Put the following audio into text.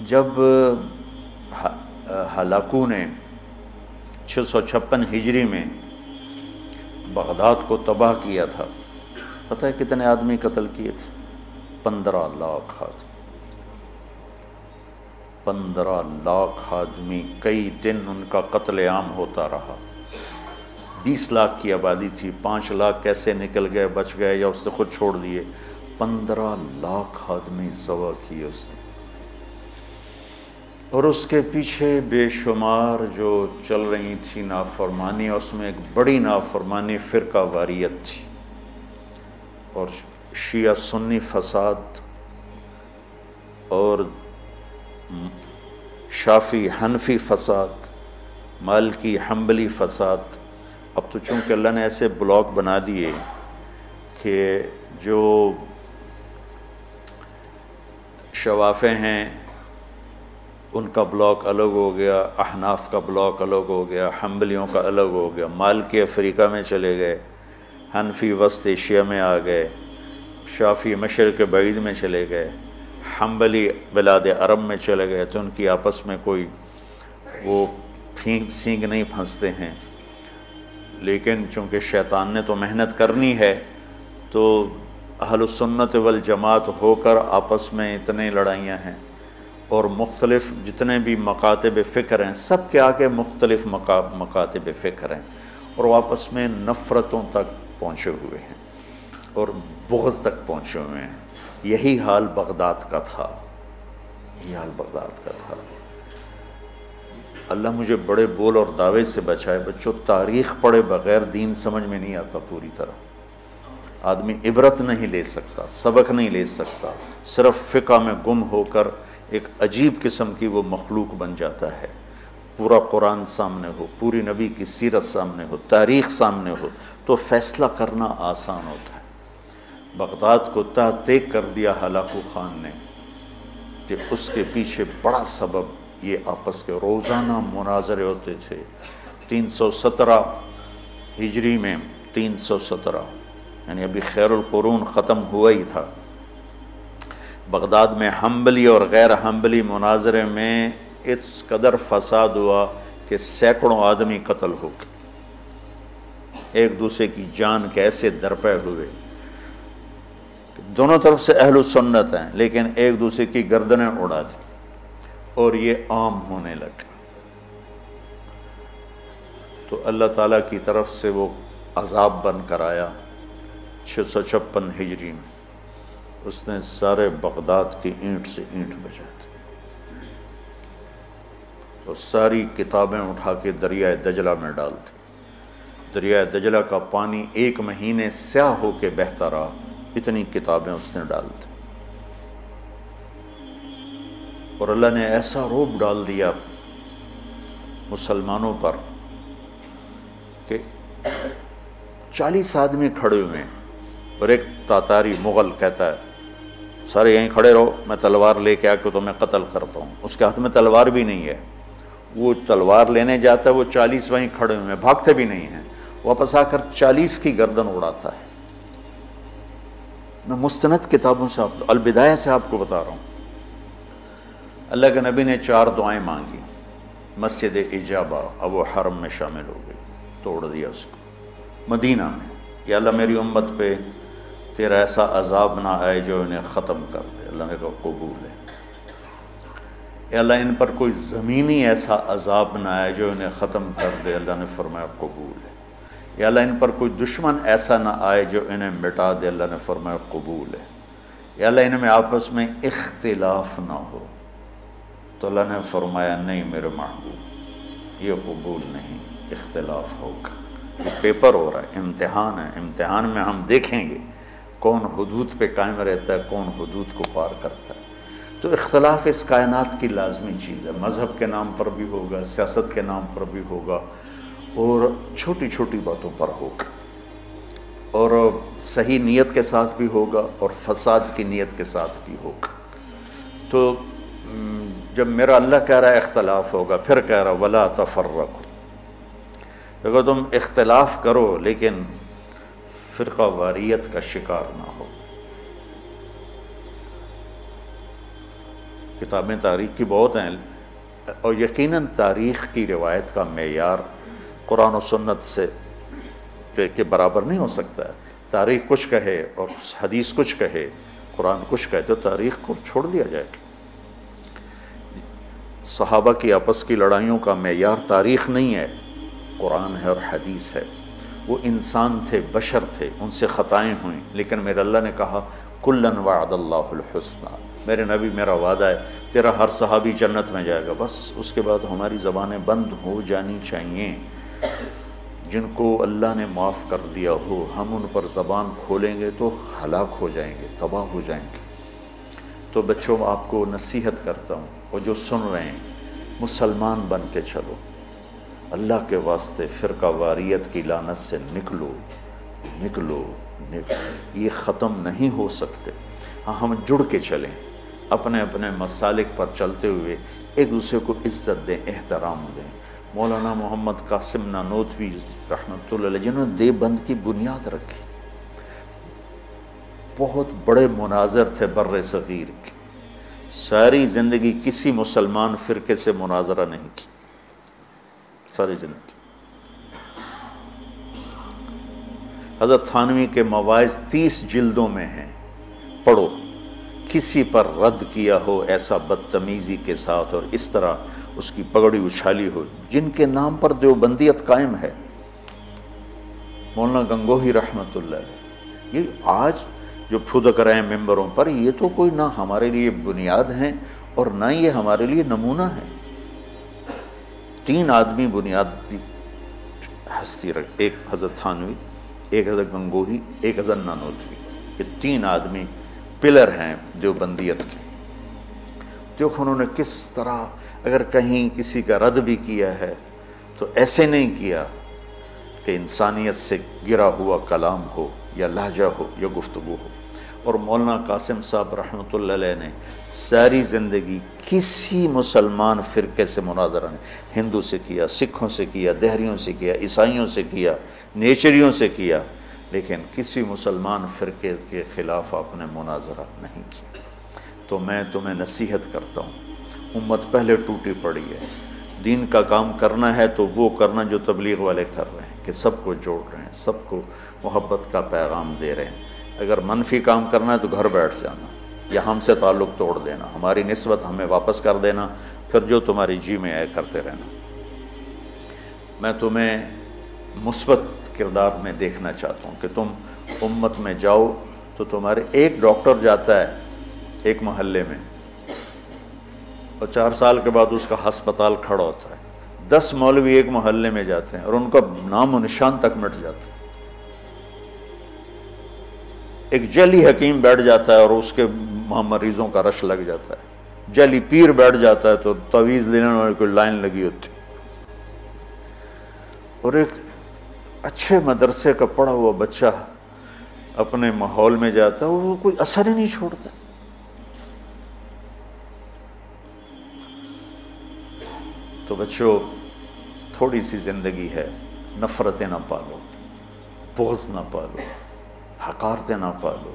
جب ہلاکو نے 656 ہجری میں بغداد کو تباہ کیا تھا، پتہ ہے کتنے آدمی قتل کیے تھے؟ 15 لاکھ آدمی، 15 لاکھ آدمی، کئی دن ان کا قتل عام ہوتا رہا۔ 20 لاکھ کی آبادی تھی، 5 لاکھ کیسے نکل گئے، بچ گئے یا اس نے خود چھوڑ دیے، 15 لاکھ آدمی ذبح کیے اس نے۔ اور اس کے پیچھے بے شمار جو چل رہی تھی نافرمانی، اس میں ایک بڑی نافرمانی فرقہ واریت تھی، اور شیعہ سنی فساد اور شافعی حنفی فساد، مالکی حنبلی فساد۔ اب تو چونکہ اللہ نے ایسے بلاک بنا دیے کہ جو شوافع ہیں ان کا بلاک الگ ہو گیا، احناف کا بلاک الگ ہو گیا، حنبلیوں کا الگ ہو گیا، مالکی افریقہ میں چلے گئے، حنفی وسط ایشیا میں آ گئے، شافعی مشرق بعید میں چلے گئے، حنبلی بلاد عرب میں چلے گئے، تو ان کی آپس میں کوئی وہ پھینک سینگ نہیں پھنستے ہیں۔ لیکن چونکہ شیطان نے تو محنت کرنی ہے، تو اہل السنت والجماعت ہو کر آپس میں اتنے لڑائیاں ہیں، اور مختلف جتنے بھی مکاتب فکر ہیں سب کے آگے مختلف مکاتب فکر ہیں، اور وہ آپس میں نفرتوں تک پہنچے ہوئے ہیں اور بغض تک پہنچے ہوئے ہیں۔ یہی حال بغداد کا تھا، یہی حال بغداد کا تھا۔ اللہ مجھے بڑے بول اور دعوے سے بچائے۔ بچوں، تاریخ پڑھے بغیر دین سمجھ میں نہیں آتا پوری طرح۔ آدمی عبرت نہیں لے سکتا، سبق نہیں لے سکتا، صرف فقہ میں گم ہو کر ایک عجیب قسم کی وہ مخلوق بن جاتا ہے۔ پورا قرآن سامنے ہو، پوری نبی کی سیرت سامنے ہو، تاریخ سامنے ہو، تو فیصلہ کرنا آسان ہوتا ہے۔ بغداد کو تیک کر دیا ہلاکو خان نے، کہ اس کے پیچھے بڑا سبب یہ آپس کے روزانہ مناظرے ہوتے تھے۔ 317 ہجری میں، 317 یعنی ابھی خیر القرون ختم ہوا ہی تھا، بغداد میں حنبلی اور غیر حنبلی مناظرے میں اس قدر فساد ہوا کہ سینکڑوں آدمی قتل ہو گئے، ایک دوسرے کی جان کے ایسے درپے ہوئے۔ دونوں طرف سے اہل سنت ہیں، لیکن ایک دوسرے کی گردنیں اڑا دی، اور یہ عام ہونے لگا۔ تو اللہ تعالیٰ کی طرف سے وہ عذاب بن کر آیا 656 ہجری میں۔ اس نے سارے بغداد کی اینٹ سے اینٹ بجا دی، اور ساری کتابیں اٹھا کے دریائے دجلہ میں ڈال دی۔ دریائے دجلہ کا پانی 1 مہینے سیاہ ہو کے بہتا رہا، اتنی کتابیں اس نے ڈال دی۔ اور اللہ نے ایسا رعب ڈال دیا مسلمانوں پر کہ 40 آدمی کھڑے ہوئے ہیں، اور ایک تاتاری مغل کہتا ہے سارے یہیں کھڑے رہو، میں تلوار لے کے آ کے تمہیں قتل کرتا ہوں۔ اس کے ہاتھ میں تلوار بھی نہیں ہے، وہ تلوار لینے جاتا ہے، وہ 40 وہیں کھڑے ہوئے ہیں، بھاگتے بھی نہیں ہیں، واپس آ کر 40 کی گردن اڑاتا ہے۔ میں مستند کتابوں سے البدایہ سے آپ کو بتا رہا ہوں۔ اللہ کے نبی نے 4 دعائیں مانگی، مسجد اجابہ، اب وہ حرم میں شامل ہو گئی، توڑ دیا اس کو۔ مدینہ میں، یا اللہ میری امت پہ تیرا ایسا عذاب نہ آئے جو انہیں ختم کر دے، اللہ نے کہا قبول ہے۔ یا اللہ ان پر کوئی زمینی ایسا عذاب نہ آئے جو انہیں ختم کر دے، اللہ نے فرمایا قبول ہے۔ یا اللہ ان پر کوئی دشمن ایسا نہ آئے جو انہیں مٹا دے، اللہ نے فرمایا قبول ہے۔ یا اللہ ان میں آپس میں اختلاف نہ ہو، تو اللہ نے فرمایا نہیں میرے محبوب، یہ قبول نہیں، اختلاف ہوگا۔ یہ پیپر ہو رہا ہے، امتحان ہے، امتحان میں ہم دیکھیں گے کون حدود پہ قائم رہتا ہے، کون حدود کو پار کرتا ہے۔ تو اختلاف اس کائنات کی لازمی چیز ہے، مذہب کے نام پر بھی ہوگا، سیاست کے نام پر بھی ہوگا، اور چھوٹی چھوٹی باتوں پر ہوگا، اور صحیح نیت کے ساتھ بھی ہوگا اور فساد کی نیت کے ساتھ بھی ہوگا۔ تو جب میرا اللہ کہہ رہا ہے اختلاف ہوگا، پھر کہہ رہا ولا تفرقوا، دیکھو تم اختلاف کرو لیکن فرقہ واریت کا شکار نہ ہو۔ کتابیں تاریخ کی بہت ہیں، اور یقیناً تاریخ کی روایت کا معیار قرآن و سنت سے کے برابر نہیں ہو سکتا ہے۔ تاریخ کچھ کہے اور حدیث کچھ کہے، قرآن کچھ کہے، تو تاریخ کو چھوڑ دیا جائے گا۔ صحابہ کی آپس کی لڑائیوں کا معیار تاریخ نہیں ہے، قرآن ہے اور حدیث ہے۔ وہ انسان تھے، بشر تھے، ان سے خطائیں ہوئیں، لیکن میرے اللہ نے کہا کُلًّا وعد اللہ الحسنى، میرے نبی میرا وعدہ ہے تیرا ہر صحابی جنت میں جائے گا۔ بس اس کے بعد ہماری زبانیں بند ہو جانی چاہیے۔ جن کو اللہ نے معاف کر دیا ہو، ہم ان پر زبان کھولیں گے تو ہلاک ہو جائیں گے، تباہ ہو جائیں گے۔ تو بچوں، آپ کو نصیحت کرتا ہوں، اور جو سن رہے ہیں، مسلمان بن کے چلو، اللہ کے واسطے فرقہ واریت کی لعنت سے نکلو نکلو نکلو، یہ ختم نہیں ہو سکتے۔ ہاں، ہم جڑ کے چلیں، اپنے اپنے مسالک پر چلتے ہوئے ایک دوسرے کو عزت دیں، احترام دیں۔ مولانا محمد قاسم نانوتوی رحمۃ اللہ علیہ، جنہوں نے دیوبند کی بنیاد رکھی، بہت بڑے مناظر تھے بر صغیر کے، ساری زندگی کسی مسلمان فرقے سے مناظرہ نہیں کی، ساری زندگی۔ حضرت تھانوی کے مواعظ 30 جلدوں میں ہیں، پڑھو۔ کسی پر رد کیا ہو ایسا بدتمیزی کے ساتھ اور اس طرح اس کی پگڑی اچھالی ہو، جن کے نام پر دیوبندیت قائم ہے، مولانا گنگوہی رحمۃ اللہ علیہ، یہ آج جو پھدک رہے ہیں ممبروں پر، یہ تو کوئی نہ ہمارے لیے بنیاد ہیں اور نہ یہ ہمارے لیے نمونہ ہیں۔ 3 آدمی بنیادی ہستی رکھ، ایک حضرت تھانوی، ایک حضرت گنگوہی، ایک حضرت نانوتوی، یہ 3 آدمی پلر ہیں دیوبندیت کے۔ دیکھو انہوں نے کس طرح، اگر کہیں کسی کا رد بھی کیا ہے تو ایسے نہیں کیا کہ انسانیت سے گرا ہوا کلام ہو یا لہجہ ہو یا گفتگو ہو۔ اور مولانا قاسم صاحب رحمۃ اللہ علیہ نے ساری زندگی کسی مسلمان فرقے سے مناظرہ نہیں، ہندو سے کیا، سکھوں سے کیا، دہریوں سے کیا، عیسائیوں سے کیا، نیچریوں سے کیا، لیکن کسی مسلمان فرقے کے خلاف آپ نے مناظرہ نہیں کیا۔ تو میں تمہیں نصیحت کرتا ہوں، امت پہلے ٹوٹی پڑی ہے، دین کا کام کرنا ہے تو وہ کرنا جو تبلیغ والے کر رہے ہیں، کہ سب کو جوڑ رہے ہیں، سب کو محبت کا پیغام دے رہے ہیں۔ اگر منفی کام کرنا ہے تو گھر بیٹھ جانا، یا ہم سے تعلق توڑ دینا، ہماری نسبت ہمیں واپس کر دینا، پھر جو تمہاری جی میں آئے کرتے رہنا۔ میں تمہیں مثبت کردار میں دیکھنا چاہتا ہوں کہ تم امت میں جاؤ تو تمہارے ایک ڈاکٹر جاتا ہے ایک محلے میں، اور 4 سال کے بعد اس کا ہسپتال کھڑا ہوتا ہے۔ 10 مولوی ایک محلے میں جاتے ہیں اور ان کا نام و نشان تک مٹ جاتا ہے۔ ایک جعلی حکیم بیٹھ جاتا ہے اور اس کے مریضوں کا رش لگ جاتا ہے۔ جعلی پیر بیٹھ جاتا ہے تو تعویذ لینے والے کو لائن لگی ہوتی۔ اور ایک اچھے مدرسے کا پڑھا ہوا بچہ اپنے ماحول میں جاتا ہے، وہ کوئی اثر ہی نہیں چھوڑتا۔ تو بچوں، تھوڑی سی زندگی ہے، نفرتیں نہ پالو، بغض نہ پالو، حقارتیں نہ پالو،